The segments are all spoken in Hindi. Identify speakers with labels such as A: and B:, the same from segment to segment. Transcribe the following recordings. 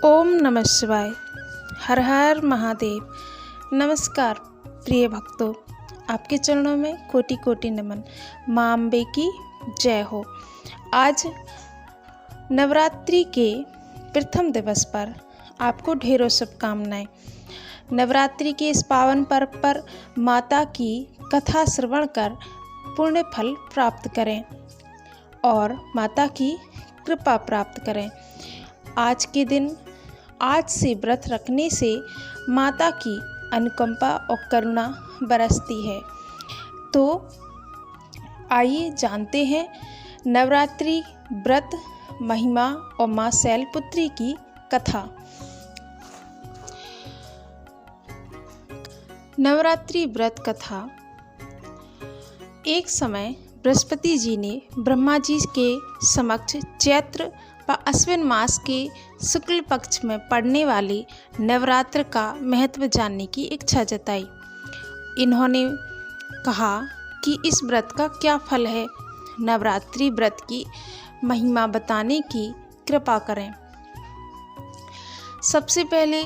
A: ओम नमः शिवाय। हर हर महादेव। नमस्कार प्रिय भक्तों, आपके चरणों में कोटि कोटि नमन। माँ अम्बे की जय हो। आज नवरात्रि के प्रथम दिवस पर आपको ढेरों शुभकामनाएं। नवरात्रि के इस पावन पर्व पर माता की कथा श्रवण कर पुण्य फल प्राप्त करें और माता की कृपा प्राप्त करें। आज के दिन आज से व्रत रखने से माता की अनुकंपा और करुणा बरसती है। तो आइए जानते हैं नवरात्रि व्रत महिमा और माँ शैलपुत्री की कथा। नवरात्रि व्रत कथा। एक समय बृहस्पति जी ने ब्रह्मा जी के समक्ष चैत्र व अश्विन मास के शुक्ल पक्ष में पड़ने वाले नवरात्र का महत्व जानने की इच्छा जताई। इन्होंने कहा कि इस व्रत का क्या फल है, नवरात्रि व्रत की महिमा बताने की कृपा करें। सबसे पहले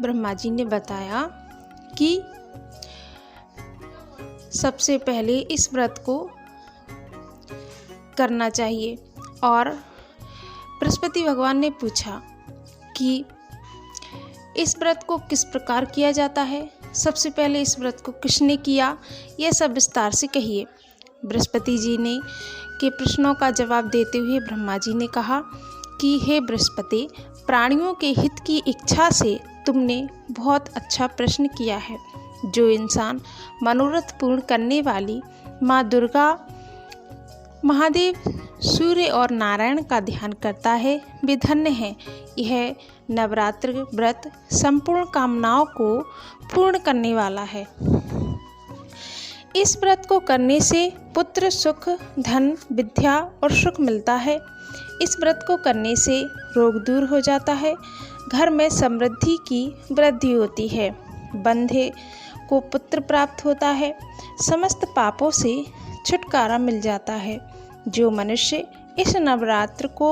A: ब्रह्मा जी ने बताया कि सबसे पहले इस व्रत को करना चाहिए और बृहस्पति भगवान ने पूछा कि इस व्रत को किस प्रकार किया जाता है, सबसे पहले इस व्रत को किसने किया, यह सब विस्तार से कहिए। बृहस्पति जी ने के प्रश्नों का जवाब देते हुए ब्रह्मा जी ने कहा कि हे बृहस्पति, प्राणियों के हित की इच्छा से तुमने बहुत अच्छा प्रश्न किया है। जो इंसान मनोरथ पूर्ण करने वाली माँ दुर्गा, महादेव, सूर्य और नारायण का ध्यान करता है वे धन्य है। यह नवरात्र व्रत संपूर्ण कामनाओं को पूर्ण करने वाला है। इस व्रत को करने से पुत्र, सुख, धन, विद्या और सुख मिलता है। इस व्रत को करने से रोग दूर हो जाता है, घर में समृद्धि की वृद्धि होती है, बंधे को पुत्र प्राप्त होता है, समस्त पापों से छुटकारा मिल जाता है। जो मनुष्य इस नवरात्र को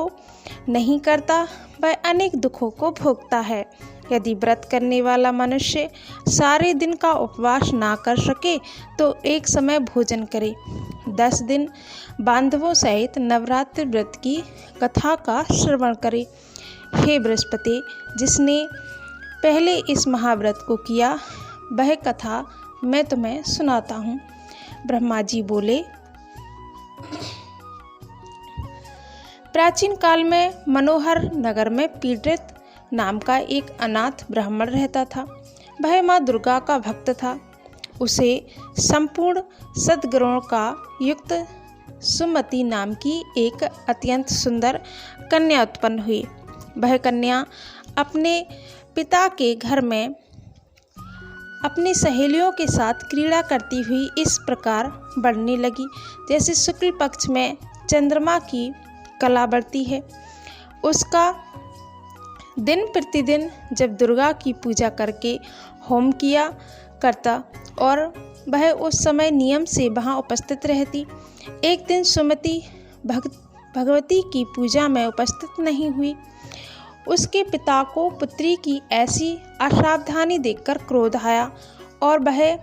A: नहीं करता वह अनेक दुखों को भोगता है। यदि व्रत करने वाला मनुष्य सारे दिन का उपवास ना कर सके तो एक समय भोजन करे। 10 दिन बांधवों सहित नवरात्र व्रत की कथा का श्रवण करे। हे बृहस्पति, जिसने पहले इस महाव्रत को किया वह कथा मैं तुम्हें सुनाता हूँ। ब्रह्मा जी बोले, प्राचीन काल में मनोहर नगर में पीड़ित नाम का एक अनाथ ब्राह्मण रहता था। वह माँ दुर्गा का भक्त था। उसे संपूर्ण सद्गुणों का युक्त सुमति नाम की एक अत्यंत सुंदर कन्या उत्पन्न हुई। वह कन्या अपने पिता के घर में अपनी सहेलियों के साथ क्रीड़ा करती हुई इस प्रकार बढ़ने लगी जैसे शुक्ल पक्ष में चंद्रमा की कला बढ़ती है। उसका दिन प्रतिदिन जब दुर्गा की पूजा करके होम किया करता और वह उस समय नियम से वहाँ उपस्थित रहती। एक दिन सुमति भगवती की पूजा में उपस्थित नहीं हुई। उसके पिता को पुत्री की ऐसी असावधानी देखकर क्रोध आया और वह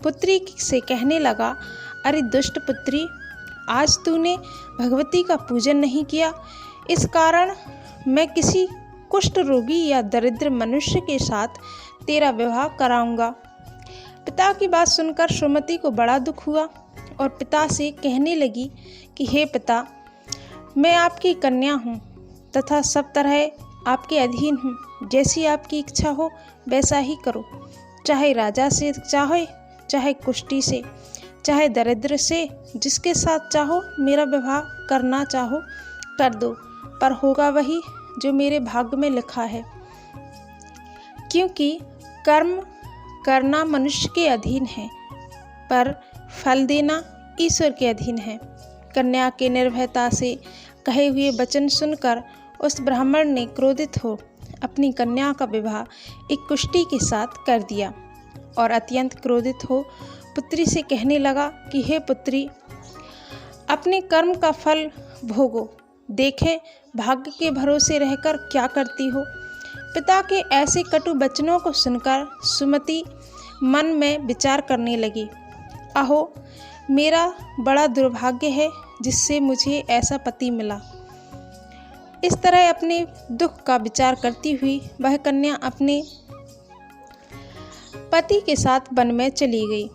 A: पुत्री से कहने लगा, अरे दुष्ट पुत्री, आज तूने भगवती का पूजन नहीं किया, इस कारण मैं किसी कुष्ठ रोगी या दरिद्र मनुष्य के साथ तेरा विवाह कराऊंगा। पिता की बात सुनकर सुमति को बड़ा दुख हुआ और पिता से कहने लगी कि हे पिता, मैं आपकी कन्या हूँ तथा सब तरह आपके अधीन हूँ। जैसी आपकी इच्छा हो वैसा ही करो, चाहे राजा से चाहे, चाहे कुष्ठी से, चाहे दरिद्र से, जिसके साथ चाहो मेरा विवाह करना चाहो कर दो, पर होगा वही जो मेरे भाग्य में लिखा है। क्योंकि कर्म करना मनुष्य के अधीन है पर फल देना ईश्वर के अधीन है। कन्या के निर्भयता से कहे हुए वचन सुनकर उस ब्राह्मण ने क्रोधित हो अपनी कन्या का विवाह एक कुष्ठी के साथ कर दिया और अत्यंत क्रोधित हो पुत्री से कहने लगा कि हे पुत्री, अपने कर्म का फल भोगो, देखें भाग्य के भरोसे रहकर क्या करती हो। पिता के ऐसे कटु वचनों को सुनकर सुमति मन में विचार करने लगी। अहो, मेरा बड़ा दुर्भाग्य है जिससे मुझे ऐसा पति मिला। इस तरह अपने दुख का विचार करती हुई वह कन्या अपने पति के साथ वन में चली गई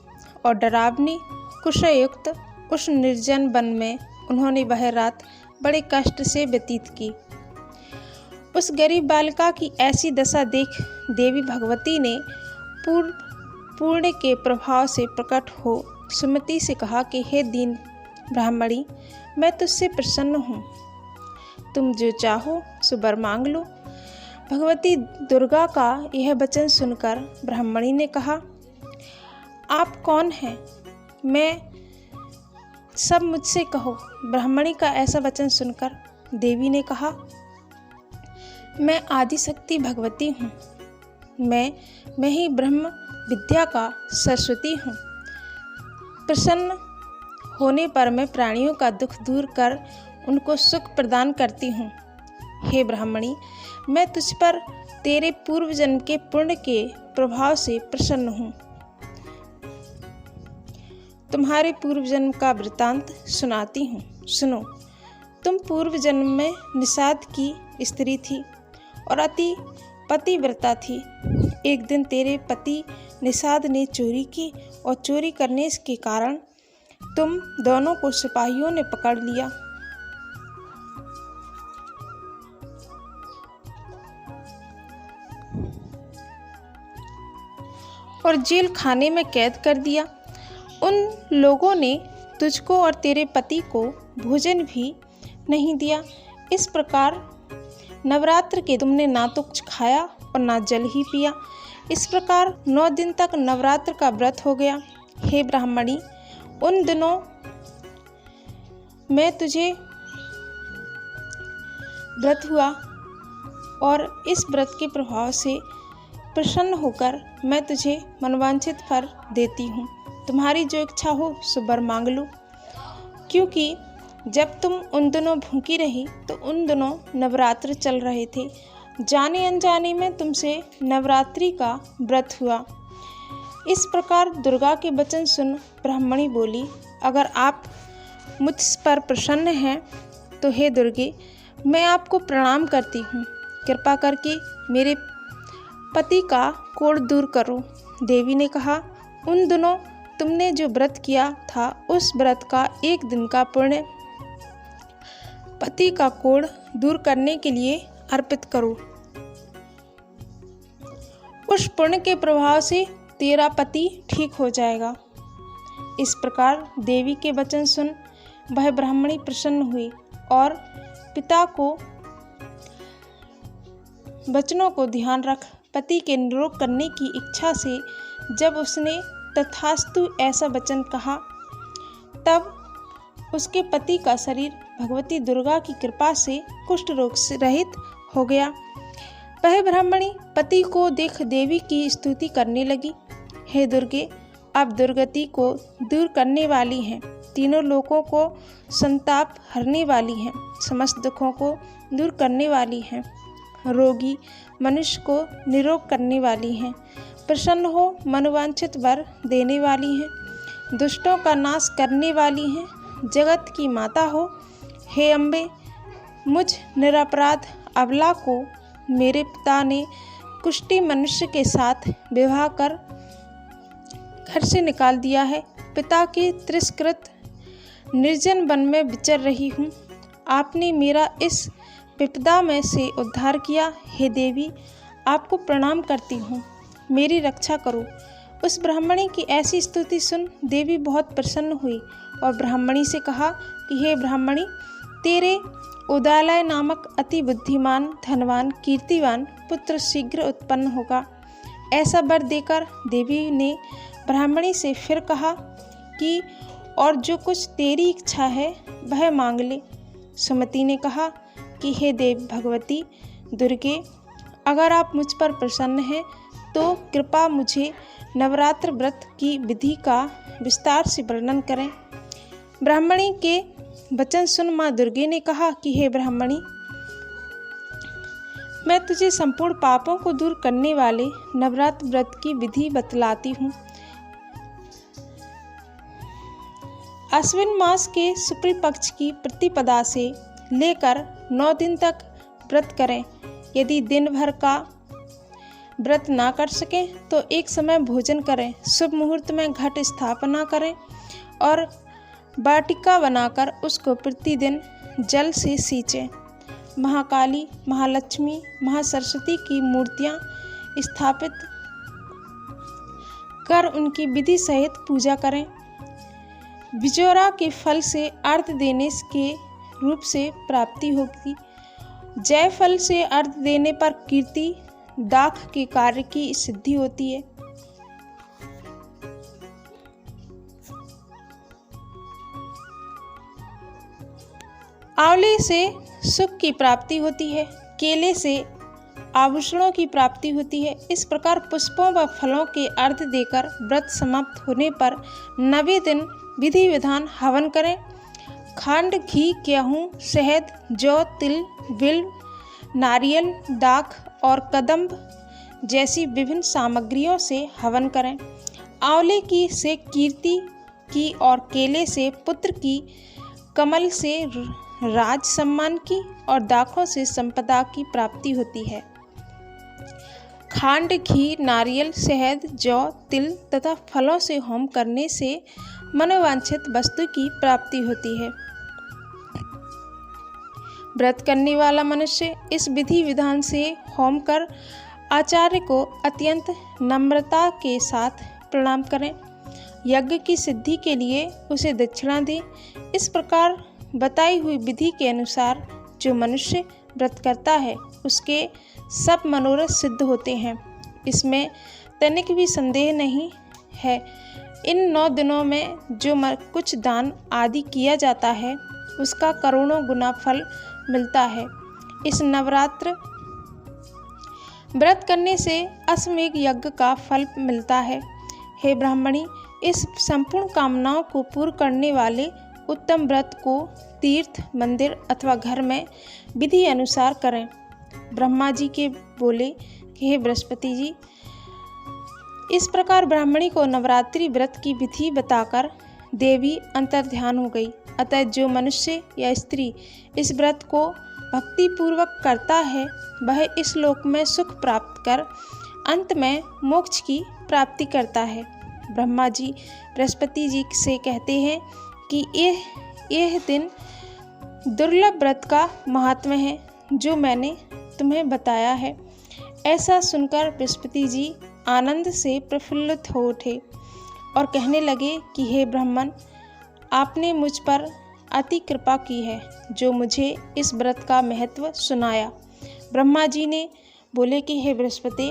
A: और डरावनी कुशयुक्त उस निर्जन वन में उन्होंने वह रात बड़े कष्ट से व्यतीत की। उस गरीब बालिका की ऐसी दशा देख देवी भगवती ने पूर्ण के प्रभाव से प्रकट हो सुमति से कहा कि हे दीन ब्राह्मणी, मैं तुझसे प्रसन्न हूँ, तुम जो चाहो सो वर मांग लो। भगवती दुर्गा का यह वचन सुनकर ब्राह्मणी ने कहा, आप कौन हैं? मैं सब मुझसे कहो। ब्राह्मणी का ऐसा वचन सुनकर देवी ने कहा, मैं आदिशक्ति भगवती हूँ, मैं ही ब्रह्म विद्या का सरस्वती हूँ। प्रसन्न होने पर मैं प्राणियों का दुख दूर कर उनको सुख प्रदान करती हूँ। हे ब्राह्मणी, मैं तुझ पर तेरे पूर्व जन्म के पुण्य के प्रभाव से प्रसन्न हूँ। तुम्हारे पूर्व जन्म का वृतांत सुनाती हूँ, सुनो। तुम पूर्व जन्म में निषाद की स्त्री थी और अति पतिव्रता थी। एक दिन तेरे पति निषाद ने चोरी की और चोरी करने के कारण तुम दोनों को सिपाहियों ने पकड़ लिया। और जेल खाने में कैद कर दिया। उन लोगों ने तुझको और तेरे पति को भोजन भी नहीं दिया। इस प्रकार नवरात्र के तुमने ना तो कुछ खाया और ना जल ही पिया। इस प्रकार 9 दिन तक नवरात्र का व्रत हो गया। हे ब्राह्मणी, उन दिनों मैं तुझे व्रत हुआ और इस व्रत के प्रभाव से प्रसन्न होकर मैं तुझे मनवांछित फल देती हूँ। तुम्हारी जो इच्छा हो सो वर मांग लो। क्योंकि जब तुम उन दिनों भूखी रही तो उन दिनों नवरात्र चल रहे थे। जाने अनजाने में तुमसे नवरात्रि का व्रत हुआ। इस प्रकार दुर्गा के वचन सुन ब्राह्मणी बोली, अगर आप मुझ पर प्रसन्न हैं तो हे दुर्गे, मैं आपको प्रणाम करती हूँ। कृपा करके मेरे पति का कोढ़ दूर करो। देवी ने कहा, उन दिनों तुमने जो व्रत किया था उस व्रत का 1 दिन का पुण्य पति का कोढ़ दूर करने के लिए अर्पित करो। उस पुण्य के प्रभाव से तेरा पति ठीक हो जाएगा। इस प्रकार देवी के वचन सुन वह ब्राह्मणी प्रसन्न हुई और पिता को वचनों को ध्यान रख पति के निरोग करने की इच्छा से जब उसने तथास्तु ऐसा वचन कहा, तब उसके पति का शरीर भगवती दुर्गा की कृपा से कुष्ठ रोग से रहित हो गया। वह ब्राह्मणी पति को देख देवी की स्तुति करने लगी। हे दुर्गे, आप दुर्गति को दूर करने वाली हैं, तीनों लोकों को संताप हरने वाली हैं, समस्त दुखों को दूर करने वाली हैं, रोगी मनुष्य को निरोग करने वाली हैं, प्रसन्न हो मनोवांछित वर देने वाली हैं, दुष्टों का नाश करने वाली हैं, जगत की माता हो। हे अम्बे, मुझ निरपराध अबला को मेरे पिता ने कुष्ठी मनुष्य के साथ विवाह कर घर से निकाल दिया है। पिता के तिरस्कृत निर्जन वन में विचर रही हूँ। आपने मेरा इस विपदा में से उद्धार किया। हे देवी, आपको प्रणाम करती हूँ, मेरी रक्षा करो। उस ब्राह्मणी की ऐसी स्तुति सुन देवी बहुत प्रसन्न हुई और ब्राह्मणी से कहा कि हे ब्राह्मणी, तेरे उदालय नामक अति बुद्धिमान, धनवान, कीर्तिवान पुत्र शीघ्र उत्पन्न होगा। ऐसा वर देकर देवी ने ब्राह्मणी से फिर कहा कि और जो कुछ तेरी इच्छा है वह मांग ले। सुमति ने कहा कि हे देव भगवती दुर्गे, अगर आप मुझ पर प्रसन्न हैं तो कृपा मुझे नवरात्र व्रत की विधि का विस्तार से वर्णन करें। ब्राह्मणी के वचन सुन माँ दुर्गे ने कहा कि हे ब्राह्मणी, मैं तुझे संपूर्ण पापों को दूर करने वाले नवरात्र व्रत की विधि बतलाती हूँ। अश्विन मास के शुक्ल पक्ष की प्रतिपदा से लेकर 9 दिन तक व्रत करें। यदि दिन भर का व्रत ना कर सकें तो एक समय भोजन करें। शुभ मुहूर्त में घट स्थापना करें और वाटिका बनाकर उसको प्रतिदिन जल से सींचें। महाकाली, महालक्ष्मी, महासरस्वती की मूर्तियां स्थापित कर उनकी विधि सहित पूजा करें। बिजोरा के फल से अर्घ देने के रूप से प्राप्ति होगी। जय फल से अर्घ देने पर कीर्ति दाख के कार्य की सिद्धि होती है। आंवले से सुख की प्राप्ति होती है। केले से आभूषणों की प्राप्ति होती है। इस प्रकार पुष्पों व फलों के अर्घ देकर व्रत समाप्त होने पर 9वें दिन विधि विधान हवन करें। खंड, घी, गेहूँ, शहद, जौ, तिल, बिल्व, नारियल, दाख और कदम्ब जैसी विभिन्न सामग्रियों से हवन करें। आंवले की से कीर्ति की और केले से पुत्र की, कमल से राज सम्मान की और दाखों से संपदा की प्राप्ति होती है। खांड, घी, नारियल, शहद, जौ, तिल तथा फलों से होम करने से मनोवांछित वस्तु की प्राप्ति होती है। व्रत करने वाला मनुष्य इस विधि विधान से होम कर आचार्य को अत्यंत नम्रता के साथ प्रणाम करें। यज्ञ की सिद्धि के लिए उसे दक्षिणा दें। इस प्रकार बताई हुई विधि के अनुसार जो मनुष्य व्रत करता है उसके सब मनोरथ सिद्ध होते हैं। इसमें तनिक भी संदेह नहीं है। इन 9 दिनों में जो कुछ दान आदि किया जाता है उसका करोड़ों गुना फल मिलता है। इस नवरात्र व्रत करने से अश्वमेध यज्ञ का फल मिलता है। हे ब्राह्मणी, इस संपूर्ण कामनाओं को पूर्ण करने वाले उत्तम व्रत को तीर्थ, मंदिर अथवा घर में विधि अनुसार करें। ब्रह्मा जी के बोले कि हे बृहस्पति जी, इस प्रकार ब्राह्मणी को नवरात्रि व्रत की विधि बताकर देवी अंतर्ध्यान हो गई। अतः जो मनुष्य या स्त्री इस व्रत को भक्ति पूर्वक करता है वह इस लोक में सुख प्राप्त कर अंत में मोक्ष की प्राप्ति करता है। ब्रह्मा जी बृहस्पति जी से कहते हैं कि यह दिन दुर्लभ व्रत का महात्म्य है जो मैंने तुम्हें बताया है। ऐसा सुनकर बृहस्पति जी आनंद से प्रफुल्लित हो उठे और कहने लगे कि हे ब्राह्मण, आपने मुझ पर अति कृपा की है जो मुझे इस व्रत का महत्व सुनाया। ब्रह्मा जी ने बोले कि हे बृहस्पति,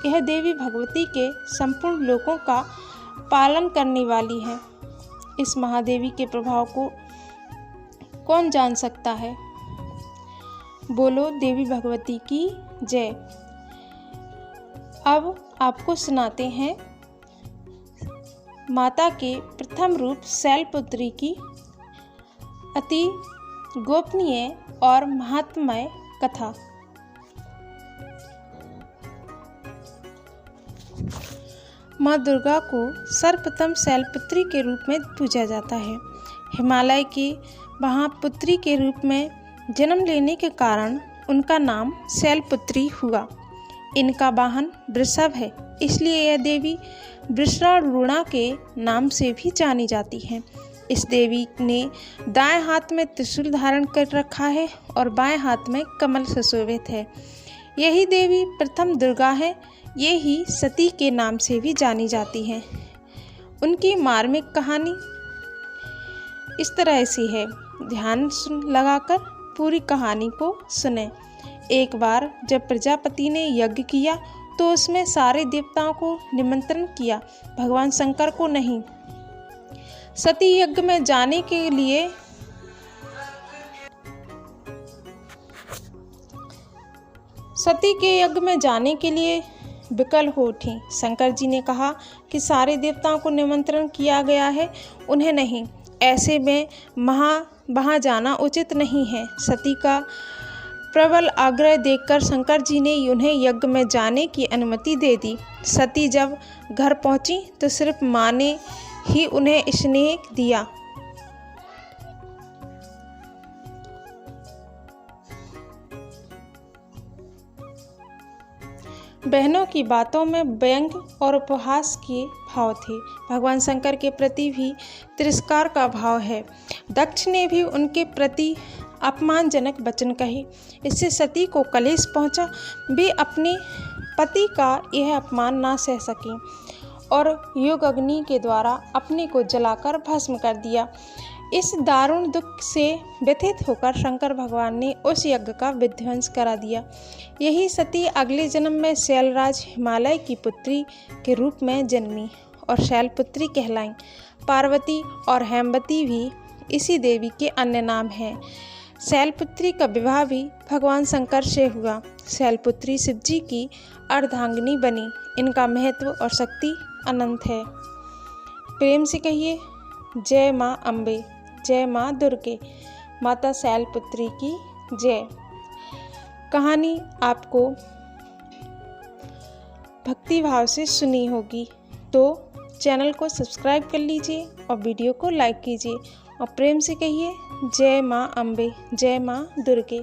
A: यह देवी भगवती के संपूर्ण लोकों का पालन करने वाली है। इस महादेवी के प्रभाव को कौन जान सकता है। बोलो देवी भगवती की जय। अब आपको सुनाते हैं माता के प्रथम रूप शैलपुत्री की अति गोपनीय और महात्म्य कथा। माँ दुर्गा को सर्वप्रथम शैलपुत्री के रूप में पूजा जाता है। हिमालय की महापुत्री के रूप में जन्म लेने के कारण उनका नाम शैलपुत्री हुआ। इनका वाहन वृषभ है, इसलिए यह देवी वृषणारूढ़ा के नाम से भी जानी जाती है। इस देवी ने दाएं हाथ में त्रिशूल धारण कर रखा है और बाएं हाथ में कमल सुशोभित है। यही देवी प्रथम दुर्गा है। ये ही सती के नाम से भी जानी जाती हैं। उनकी मार्मिक कहानी इस तरह से है, ध्यान लगाकर पूरी कहानी को सुने। एक बार जब प्रजापति ने यज्ञ किया तो उसमें सारे देवताओं को निमंत्रण किया, भगवान शंकर को नहीं। सती यज्ञ में जाने के लिए सती के यज्ञ में जाने के लिए विकल हो उठी। शंकर जी ने कहा कि सारे देवताओं को निमंत्रण किया गया है, उन्हें नहीं। ऐसे में वहाँ जाना उचित नहीं है। सती का प्रबल आग्रह देखकर शंकर जी ने उन्हें यज्ञ में जाने की अनुमति दे दी। सती जब घर पहुंची तो सिर्फ माँ ने ही उन्हें स्नेह दिया। बहनों की बातों में व्यंग और उपहास के भाव थे। भगवान शंकर के प्रति भी तिरस्कार का भाव है। दक्ष ने भी उनके प्रति अपमानजनक वचन कहे। इससे सती को कलेश पहुंचा। वे अपने पति का यह अपमान ना सह सकीं और योग अग्नि के द्वारा अपने को जलाकर भस्म कर दिया। इस दारुण दुख से व्यथित होकर शंकर भगवान ने उस यज्ञ का विध्वंस करा दिया। यही सती अगले जन्म में शैलराज हिमालय की पुत्री के रूप में जन्मी और शैलपुत्री कहलाईं। पार्वती और हेमवती भी इसी देवी के अन्य नाम हैं। शैलपुत्री का विवाह भी भगवान शंकर से हुआ। शैलपुत्री शिवजी की अर्धांगिनी बनी। इनका महत्व और शक्ति अनंत है। प्रेम से कहिए जय माँ अम्बे, जय माँ दुर्गे, माता शैलपुत्री की जय। कहानी आपको भक्ति भाव से सुनी होगी तो चैनल को सब्सक्राइब कर लीजिए और वीडियो को लाइक कीजिए और प्रेम से कहिए जय माँ अम्बे, जय माँ दुर्गे।